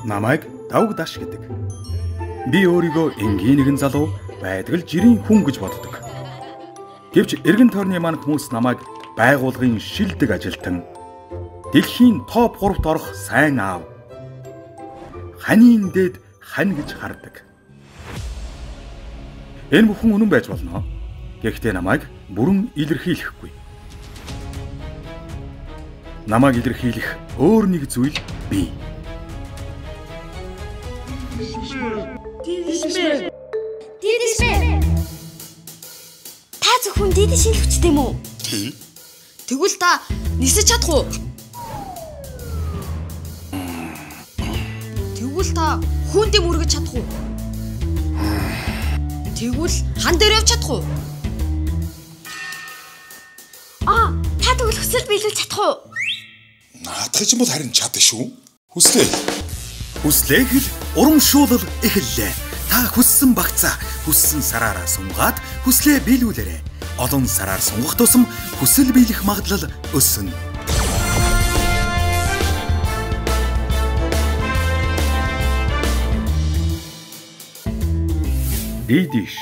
Намайг Давгдаш гэдэг. Би өөрийгөө энгийн нэгэн залуу байдаг л жирийн хүн гэж боддог. Гэвч эргэн тойрны маань хүмүүс намайг байгуулгын шилдэг ажилтан, дэлхийн топ 3-т орох сайн аав, ханийн дээд хань гэж хардаг. Энэ бүхэн үнэн байж болно. Гэхдээ намайг бүрэн илэрхийлэхгүй. Намайг илэрхийлэх өөр нэг зүйл бий. Дидишмэ. Та зөвхөн дидишин л хүчтэй юм уу? Тэгвэл та нисэж чадах уу? Тэгвэл та хүндээ мөргөж чадах уу? Тэгвэл хан дээр явж чадах уу? Та тэгвэл хүсэл биелүүлж чадах уу? Наадах юм бол харин чадна шүү. Хүслээ. Хүслээ хэл урамшуулал эхэллээ. Та хүссэн багцаа хүссэн сараараа сунгаад хүслээ биелүүлээрэй. Олон сараар сунгах тусам хүсэл биелэх магадлал өснө. Дидиш